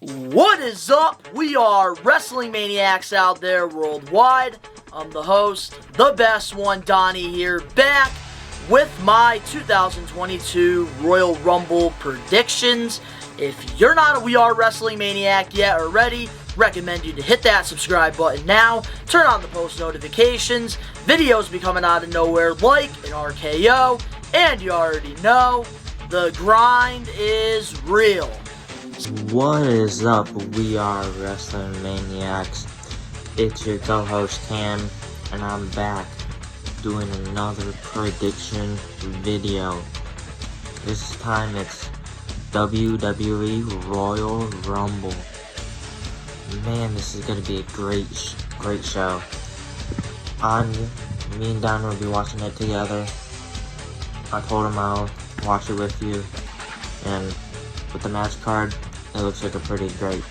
What is up? We are Wrestling Maniacs out there worldwide. I'm the host, the best one, Donnie here, back with my 2022 Royal Rumble predictions. If you're not a We Are Wrestling Maniac yet already, recommend you to hit that subscribe button now, turn on the post notifications, videos be coming out of nowhere like an RKO, and you already know, the grind is real. What is up, We Are Wrestling Maniacs? It's your co-host Cam, and I'm back doing another prediction video. This time it's WWE Royal Rumble. Man, this is gonna be a great show. Me and Donnie will be watching it together. I told him I'll watch it with you, and with the match card, it looks like a pretty great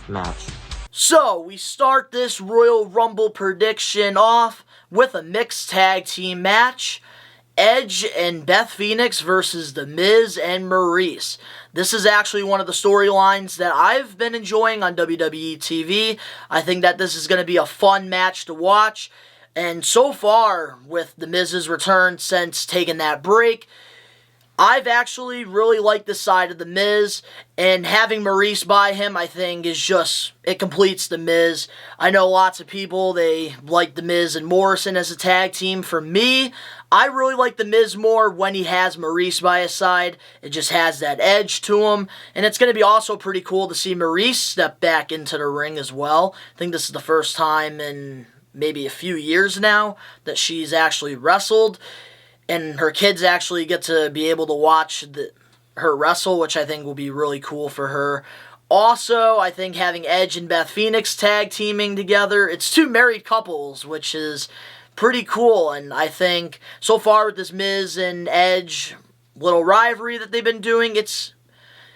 match. So, we start this Royal Rumble prediction off with a mixed tag team match. Edge and Beth Phoenix versus The Miz and Maurice. This is actually one of the storylines that I've been enjoying on WWE TV. I think that this is going to be a fun match to watch. And so far, with The Miz's return since taking that break, I've actually really liked this side of The Miz, and having Maurice by him, I think, is just, it completes The Miz. I know lots of people, they like The Miz and Morrison as a tag team. For me, I really like The Miz more when he has Maurice by his side. It just has that edge to him, and it's going to be also pretty cool to see Maurice step back into the ring as well. I think this is the first time in maybe a few years now that she's actually wrestled, and her kids actually get to be able to watch her wrestle, which I think will be really cool for her. Also, I think having Edge and Beth Phoenix tag teaming together, it's two married couples, which is pretty cool. And I think so far with this Miz and Edge little rivalry that they've been doing, it's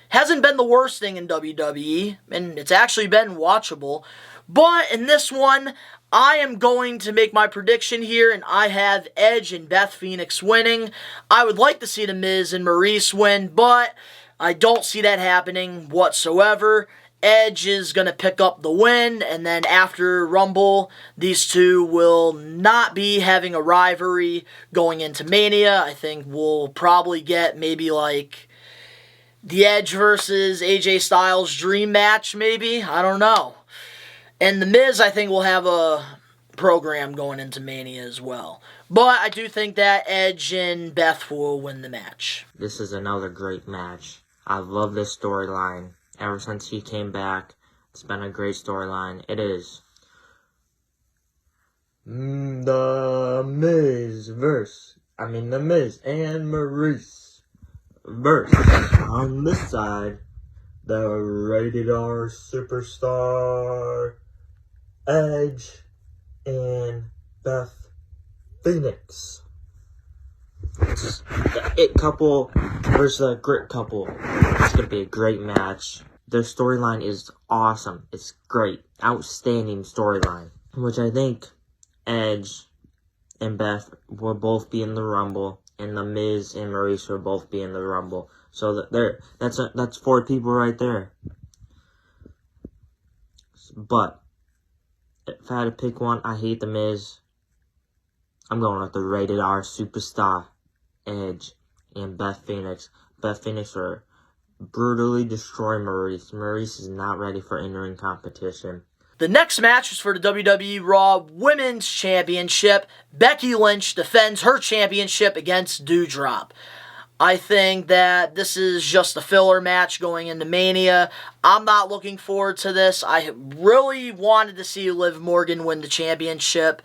hasn't been the worst thing in WWE, and it's actually been watchable. But in this one, I am going to make my prediction here, and I have Edge and Beth Phoenix winning. I would like to see The Miz and Maurice win, but I don't see that happening whatsoever. Edge is going to pick up the win, and then after Rumble, these two will not be having a rivalry going into Mania. I think we'll probably get maybe like the Edge versus AJ Styles dream match, maybe. I don't know. And The Miz, I think, will have a program going into Mania as well. But I do think that Edge and Beth will win the match. This is another great match. I love this storyline. Ever since he came back, it's been a great storyline. It is. The Miz and Maurice versus, on this side, the Rated R Superstar Edge and Beth Phoenix. It's the It couple versus the Grit couple. It's going to be a great match. Their storyline is awesome. It's great. Outstanding storyline. Which I think Edge and Beth will both be in the Rumble, and The Miz and Maurice will both be in the Rumble. So that's 4 people right there. But if I had to pick one, I hate The Miz. I'm going with the Rated R Superstar Edge and Beth Phoenix. Beth Phoenix will brutally destroy Maurice. Maurice is not ready for in-ring competition. The next match is for the WWE Raw Women's Championship. Becky Lynch defends her championship against Dewdrop. I think that this is just a filler match going into Mania. I'm not looking forward to this. I really wanted to see Liv Morgan win the championship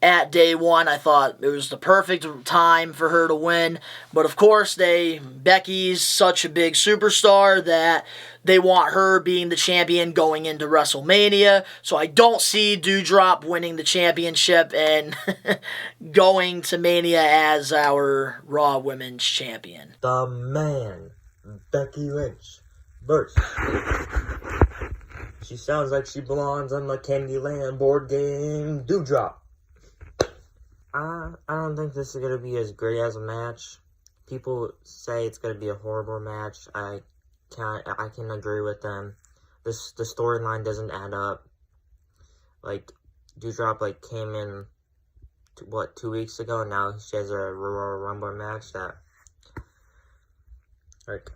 at day one. I thought it was the perfect time for her to win. But of course, Becky's such a big superstar that they want her being the champion going into WrestleMania. So I don't see Dewdrop winning the championship and going to Mania as our Raw Women's Champion. The man, Becky Lynch versus. She sounds like she belongs on the Candyland board game, Dewdrop. I don't think this is going to be as great as a match. People say it's going to be a horrible match. I I can agree with them. The storyline doesn't add up. Like, Dewdrop, like, came in, 2 weeks ago, and now she has a Royal Rumble match that, like,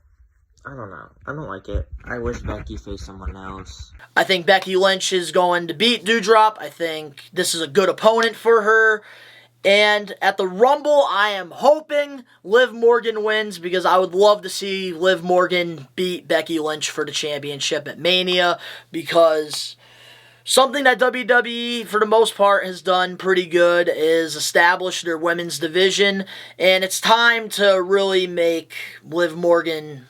I don't know. I don't like it. I wish Becky faced someone else. I think Becky Lynch is going to beat Dewdrop. I think this is a good opponent for her. And at the Rumble, I am hoping Liv Morgan wins because I would love to see Liv Morgan beat Becky Lynch for the championship at Mania, because something that WWE, for the most part, has done pretty good is establish their women's division, and it's time to really make Liv Morgan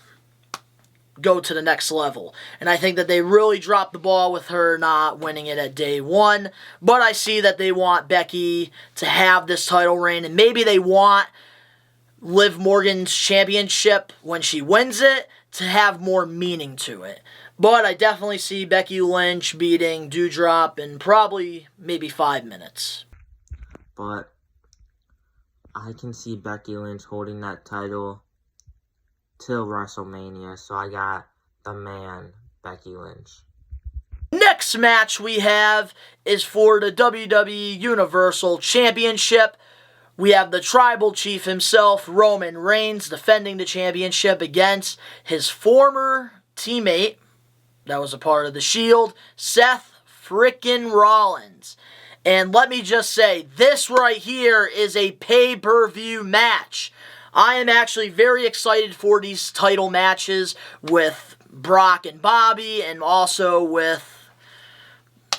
go to the next level. And I think that they really dropped the ball with her not winning it at day one. But I see that they want Becky to have this title reign, and maybe they want Liv Morgan's championship when she wins it to have more meaning to it. But I definitely see Becky Lynch beating Dewdrop in probably maybe 5 minutes. But I can see Becky Lynch holding that title till WrestleMania, so I got the man, Becky Lynch. Next match we have is for the WWE Universal Championship. We have the Tribal Chief himself, Roman Reigns, defending the championship against his former teammate that was a part of the Shield, Seth frickin' Rollins. And let me just say, this right here is a pay-per-view match. I am actually very excited for these title matches with Brock and Bobby, and also with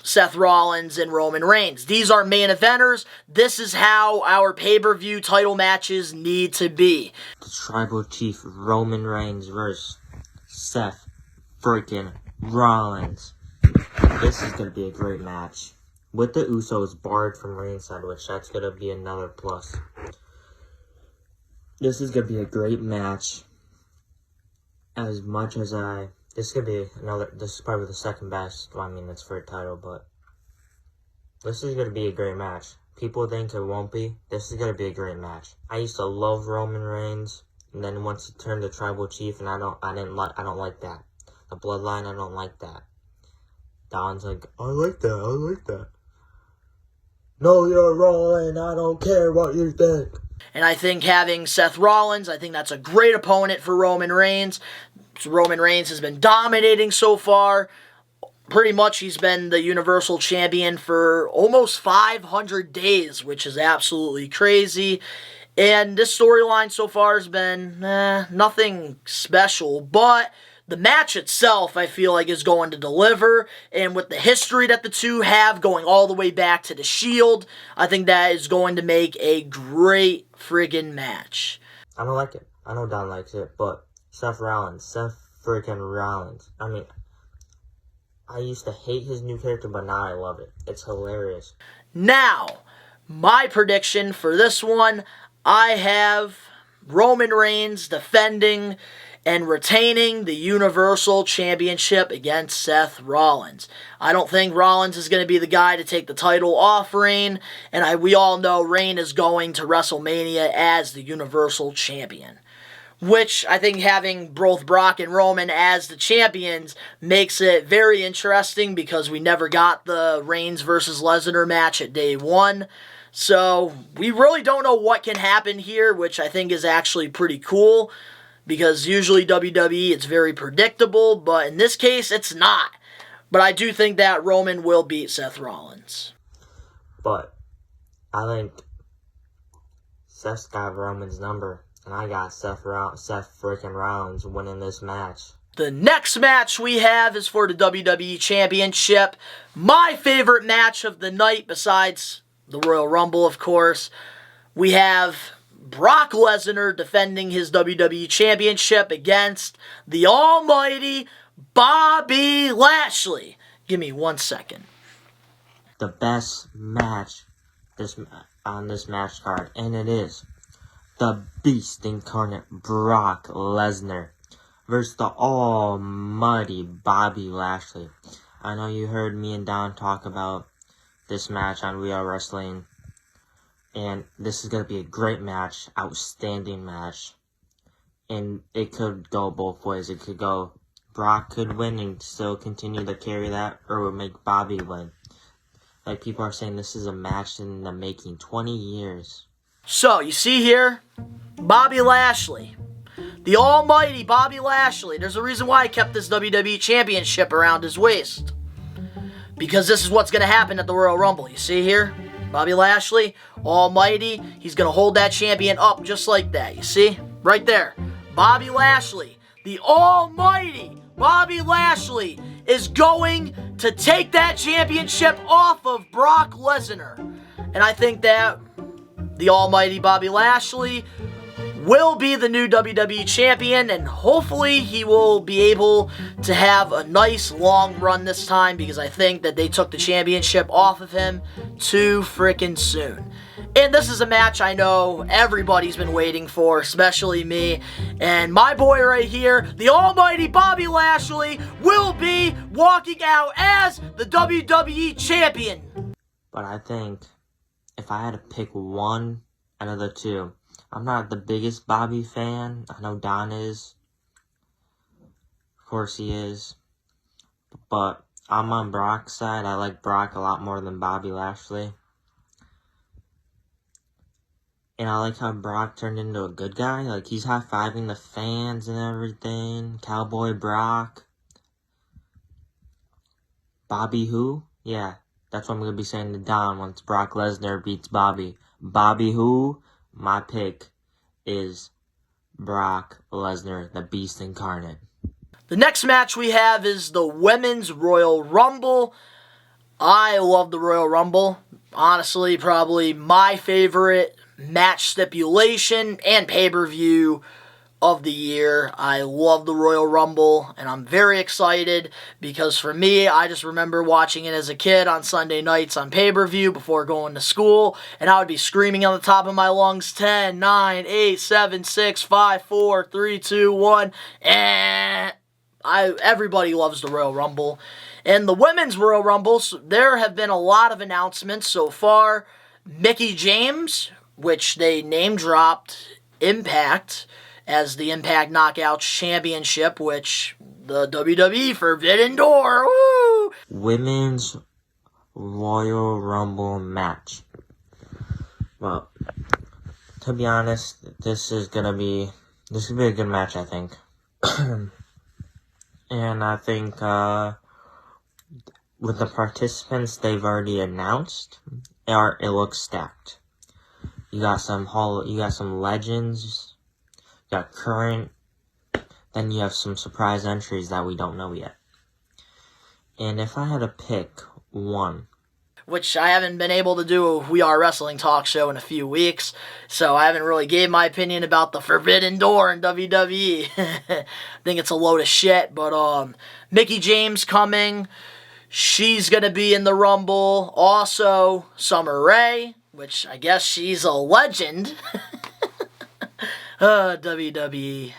Seth Rollins and Roman Reigns. These are main eventers. This is how our pay-per-view title matches need to be. The Tribal Chief Roman Reigns versus Seth freaking Rollins. This is going to be a great match. With the Usos barred from ringside, which that's going to be another plus. This is going to be a great match. As much as this is probably the second best. Well, I mean, it's for a title, but this is going to be a great match. People think it won't be. This is going to be a great match. I used to love Roman Reigns, and then once he turned to Tribal Chief, and I don't like that. The bloodline, I don't like that. Don's like, I like that. No, you're wrong, and I don't care what you think. And I think having Seth Rollins, I think that's a great opponent for Roman Reigns. Roman Reigns has been dominating so far. Pretty much he's been the Universal Champion for almost 500 days, which is absolutely crazy. And this storyline so far has been nothing special, but the match itself, I feel like, is going to deliver, and with the history that the two have going all the way back to the Shield, I think that is going to make a great friggin' match. I don't like it. I know Don likes it, but Seth freaking Rollins. I mean, I used to hate his new character, but now I love it. It's hilarious. Now, my prediction for this one, I have Roman Reigns defending and retaining the Universal Championship against Seth Rollins. I don't think Rollins is going to be the guy to take the title off Reign, and we all know Reign is going to WrestleMania as the Universal Champion. Which I think having both Brock and Roman as the champions makes it very interesting, because we never got the Reigns versus Lesnar match at day one. So we really don't know what can happen here, which I think is actually pretty cool. Because usually WWE, it's very predictable, but in this case, it's not. But I do think that Roman will beat Seth Rollins. But I think Seth's got Roman's number, and I got Seth freaking Rollins winning this match. The next match we have is for the WWE Championship. My favorite match of the night, besides the Royal Rumble, of course. We have Brock Lesnar defending his WWE Championship against the almighty Bobby Lashley. Give me 1 second. The best match on this match card, and it is the Beast Incarnate Brock Lesnar versus the almighty Bobby Lashley. I know you heard me and Don talk about this match on We Are Wrestling. And this is going to be a great match, outstanding match. And it could go both ways. It could go Brock could win and still continue to carry that, or it would make Bobby win. Like, people are saying this is a match in the making, 20 years. So, you see here, Bobby Lashley. The almighty Bobby Lashley. There's a reason why I kept this WWE Championship around his waist. Because this is what's going to happen at the Royal Rumble. You see here? Bobby Lashley, almighty. He's going to hold that champion up just like that. You see? Right there. Bobby Lashley, the almighty Bobby Lashley, is going to take that championship off of Brock Lesnar. And I think that the almighty Bobby Lashley will be the new WWE Champion, and hopefully he will be able to have a nice long run this time, because I think that they took the championship off of him too freaking soon. And this is a match I know everybody's been waiting for, especially me. And my boy right here, the almighty Bobby Lashley, will be walking out as the WWE Champion. But I think if I had to pick one out of the two, I'm not the biggest Bobby fan. I know Don is. Of course he is. But I'm on Brock's side. I like Brock a lot more than Bobby Lashley. And I like how Brock turned into a good guy. Like, he's high-fiving the fans and everything. Cowboy Brock. Bobby who? Yeah, that's what I'm going to be saying to Don once Brock Lesnar beats Bobby. Bobby who? My pick is Brock Lesnar, the Beast Incarnate. The next match we have is the Women's Royal Rumble. I love the Royal Rumble. Honestly, probably my favorite match stipulation and pay-per-view of the year. I love the Royal Rumble, and I'm very excited because for me, I just remember watching it as a kid on Sunday nights on pay-per-view before going to school, and I would be screaming on the top of my lungs, 10, 9, 8, 7, 6, 5, 4, 3, 2, 1, and everybody loves the Royal Rumble. And the Women's Royal Rumble, there have been a lot of announcements so far. Mickie James, which they name-dropped Impact as the Impact Knockouts Championship, which the WWE Forbidden Door, woo! Women's Royal Rumble match. Well, to be honest, this is gonna be a good match, I think. And I think with the participants they've already announced, it looks stacked. You got some legends, you got current, then you have some surprise entries that we don't know yet. And if I had to pick one, which I haven't been able to do a We Are Wrestling talk show in a few weeks, so I haven't really gave my opinion about the Forbidden Door in WWE. I think it's a load of shit, but Mickie James coming, she's going to be in the Rumble. Also, Summer Rae, which I guess she's a legend. WWE.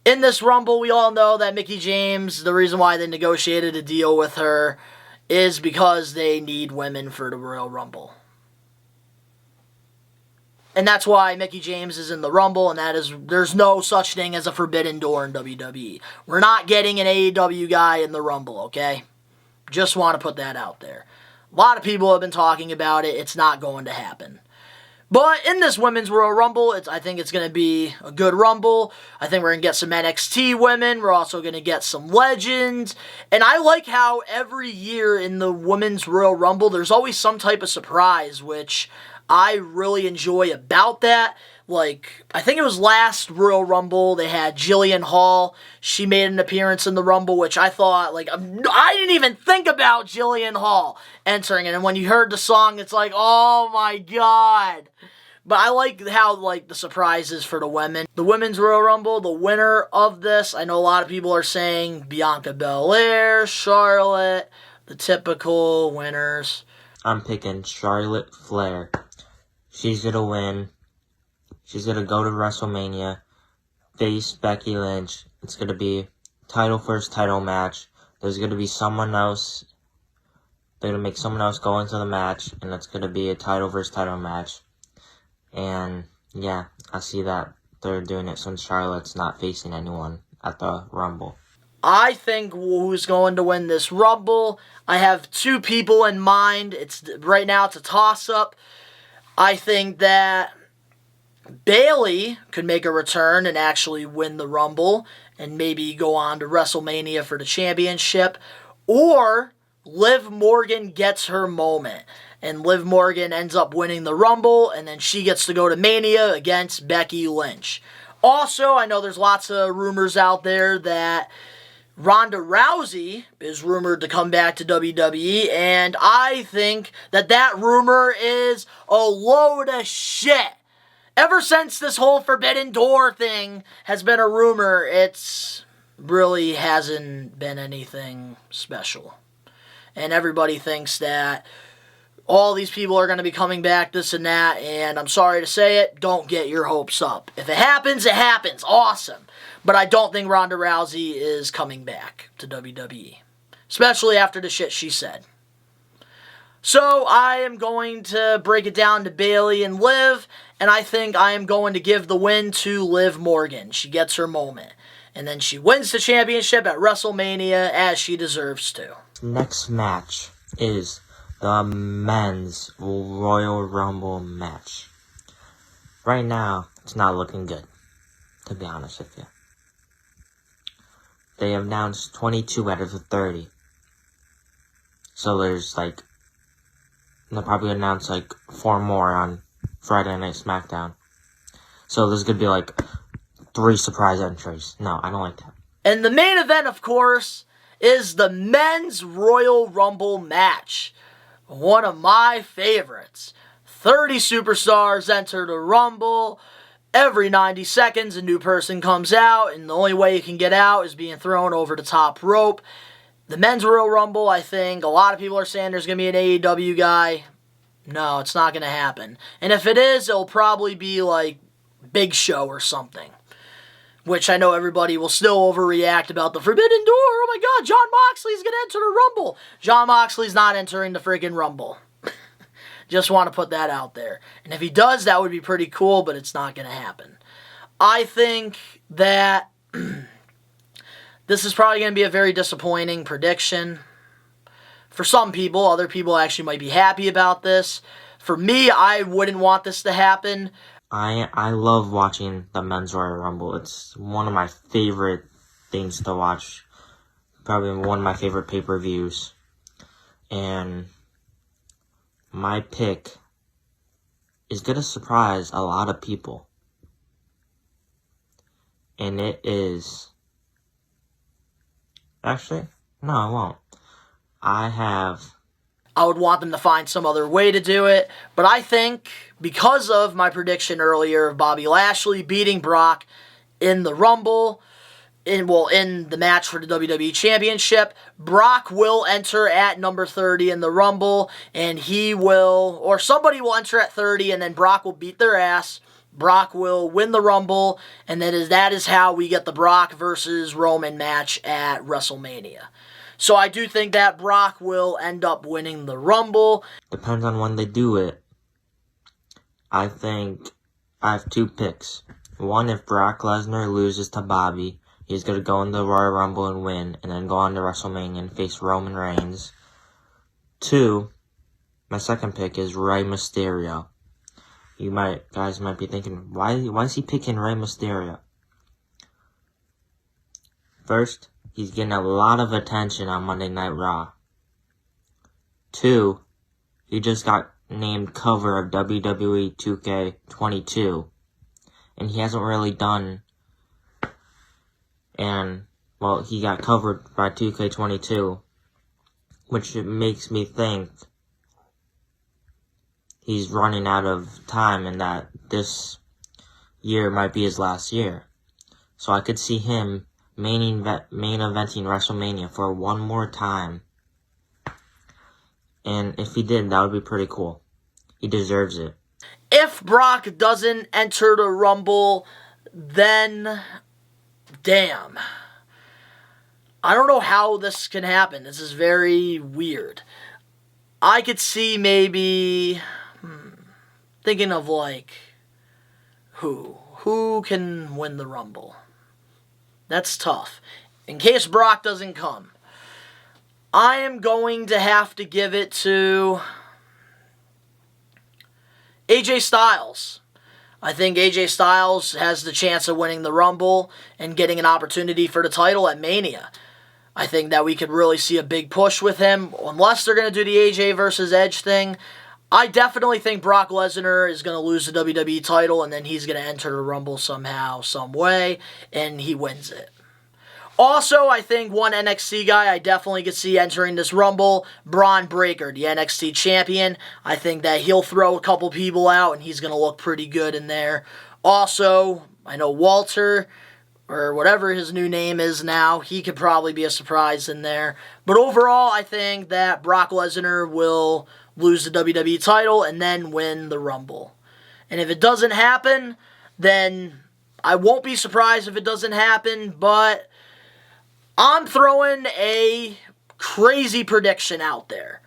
In this Rumble, we all know that Mickie James, the reason why they negotiated a deal with her is because they need women for the Royal Rumble. And that's why Mickie James is in the Rumble, and there's no such thing as a Forbidden Door in WWE. We're not getting an AEW guy in the Rumble, okay? Just want to put that out there. A lot of people have been talking about it. It's not going to happen. But in this Women's Royal Rumble, I think it's going to be a good Rumble. I think we're going to get some NXT women. We're also going to get some legends. And I like how every year in the Women's Royal Rumble, there's always some type of surprise, which I really enjoy about that. Like, I think it was last Royal Rumble, they had Jillian Hall. She made an appearance in the Rumble, which I thought, like, I didn't even think about Jillian Hall entering it. And when you heard the song, it's like, oh my god. But I like how, like, the surprises for the women. The Women's Royal Rumble, the winner of this, I know a lot of people are saying Bianca Belair, Charlotte, the typical winners. I'm picking Charlotte Flair. She's gonna win. She's going to go to WrestleMania, face Becky Lynch. It's going to be title versus title match. There's going to be someone else. They're going to make someone else go into the match, and it's going to be a title versus title match. And, yeah, I see that they're doing it since Charlotte's not facing anyone at the Rumble. I think who's going to win this Rumble. I have two people in mind. Right now it's a toss-up. I think that Bayley could make a return and actually win the Rumble and maybe go on to WrestleMania for the championship. Or Liv Morgan gets her moment and Liv Morgan ends up winning the Rumble and then she gets to go to Mania against Becky Lynch. Also, I know there's lots of rumors out there that Ronda Rousey is rumored to come back to WWE, and I think that rumor is a load of shit. Ever since this whole Forbidden Door thing has been a rumor, it's really hasn't been anything special. And everybody thinks that all these people are going to be coming back, this and that, and I'm sorry to say it, don't get your hopes up. If it happens, it happens. Awesome. But I don't think Ronda Rousey is coming back to WWE. Especially after the shit she said. So I am going to break it down to Bayley and Liv, and I think I am going to give the win to Liv Morgan. She gets her moment. And then she wins the championship at WrestleMania as she deserves to. Next match is the Men's Royal Rumble match. Right now, it's not looking good, to be honest with you. They have announced 22 out of the 30. So there's they'll probably announce 4 more on Friday Night SmackDown. So there's gonna be 3 surprise entries. No, I don't like that. And the main event, of course, is the Men's Royal Rumble match. One of my favorites. 30 superstars enter the Rumble. Every 90 seconds, a new person comes out, and the only way you can get out is being thrown over the top rope. The Men's Royal Rumble, I think, a lot of people are saying there's going to be an AEW guy. No, it's not going to happen. And if it is, it'll probably be Big Show or something. Which I know everybody will still overreact about the Forbidden Door. Oh my god, Jon Moxley's going to enter the Rumble. Jon Moxley's not entering the friggin' Rumble. Just want to put that out there. And if he does, that would be pretty cool, but it's not going to happen. I think that this is probably going to be a very disappointing prediction. For some people, other people actually might be happy about this. For me, I wouldn't want this to happen. I love watching the Men's Royal Rumble. It's one of my favorite things to watch. Probably one of my favorite pay-per-views. And my pick is going to surprise a lot of people. And it is... Actually, no, I won't. I would want them to find some other way to do it. But I think, because of my prediction earlier of Bobby Lashley beating Brock in the Rumble, in the match for the WWE Championship, Brock will enter at number 30 in the Rumble, and somebody will enter at 30, and then Brock will beat their ass. Brock will win the Rumble, and that is how we get the Brock versus Roman match at WrestleMania. So I do think that Brock will end up winning the Rumble. Depends on when they do it. I think I have 2 picks. One, if Brock Lesnar loses to Bobby, he's going to go in the Royal Rumble and win, and then go on to WrestleMania and face Roman Reigns. 2, my second pick is Rey Mysterio. Guys might be thinking, why is he picking Rey Mysterio? First, he's getting a lot of attention on Monday Night Raw. 2, he just got named cover of WWE 2K22. And he hasn't really done... he got covered by 2K22. Which makes me think he's running out of time and that this year might be his last year. So I could see him main eventing WrestleMania for one more time. And if he did, that would be pretty cool. He deserves it. If Brock doesn't enter the Rumble, then damn. I don't know how this can happen. This is very weird. I could see maybe thinking of who who can win the Rumble? That's tough. In case Brock doesn't come, I am going to have to give it to AJ Styles. I think AJ Styles has the chance of winning the Rumble and getting an opportunity for the title at Mania. I think that we could really see a big push with him, unless they're going to do the AJ versus Edge thing. I definitely think Brock Lesnar is going to lose the WWE title, and then he's going to enter the Rumble somehow, some way, and he wins it. Also, I think one NXT guy I definitely could see entering this Rumble, Braun Breaker, the NXT champion. I think that he'll throw a couple people out, and he's going to look pretty good in there. Also, I know Walter, or whatever his new name is now, he could probably be a surprise in there. But overall, I think that Brock Lesnar will lose the WWE title and then win the Rumble. And if it doesn't happen, then I won't be surprised if it doesn't happen, but I'm throwing a crazy prediction out there.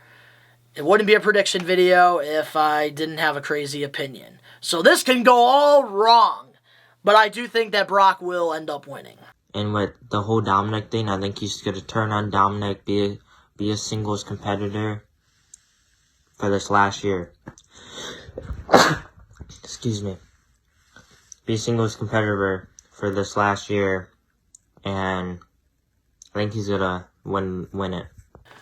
It wouldn't be a prediction video if I didn't have a crazy opinion. So this can go all wrong, but I do think that Brock will end up winning. And with the whole Dominic thing, I think he's going to turn on Dominic, be a singles competitor for this last year. Excuse me. Be a singles competitor for this last year, and I think he's going to win it.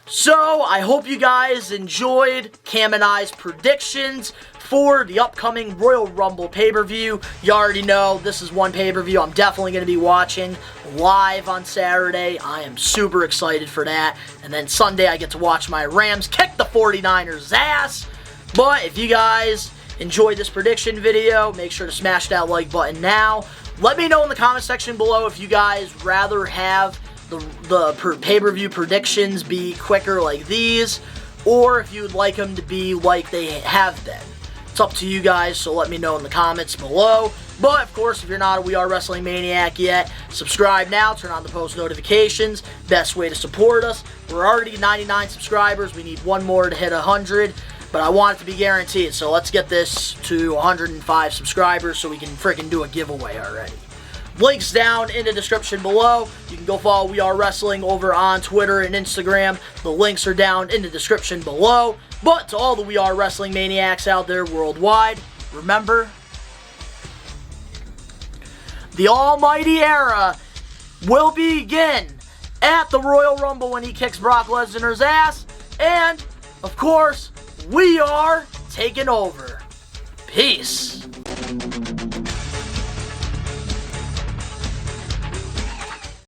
So, I hope you guys enjoyed Cam and I's predictions for the upcoming Royal Rumble pay-per-view. You already know this is one pay-per-view I'm definitely going to be watching live on Saturday. I am super excited for that. And then Sunday I get to watch my Rams kick the 49ers' ass. But if you guys enjoyed this prediction video, make sure to smash that like button now. Let me know in the comment section below if you guys rather have the pay-per-view predictions be quicker like these, or if you would like them to be like they have been. It's up to you guys, so let me know in the comments below. But, of course, if you're not a We Are Wrestling Maniac yet, subscribe now, turn on the post notifications. Best way to support us. We're already 99 subscribers. We need one more to hit 100, but I want it to be guaranteed. So let's get this to 105 subscribers so we can freaking do a giveaway already. Links down in the description below. You can go follow We Are Wrestling over on Twitter and Instagram. The links are down in the description below. But to all the We Are Wrestling Maniacs out there worldwide, remember, the almighty era will begin at the Royal Rumble when he kicks Brock Lesnar's ass. And, of course, we are taking over. Peace.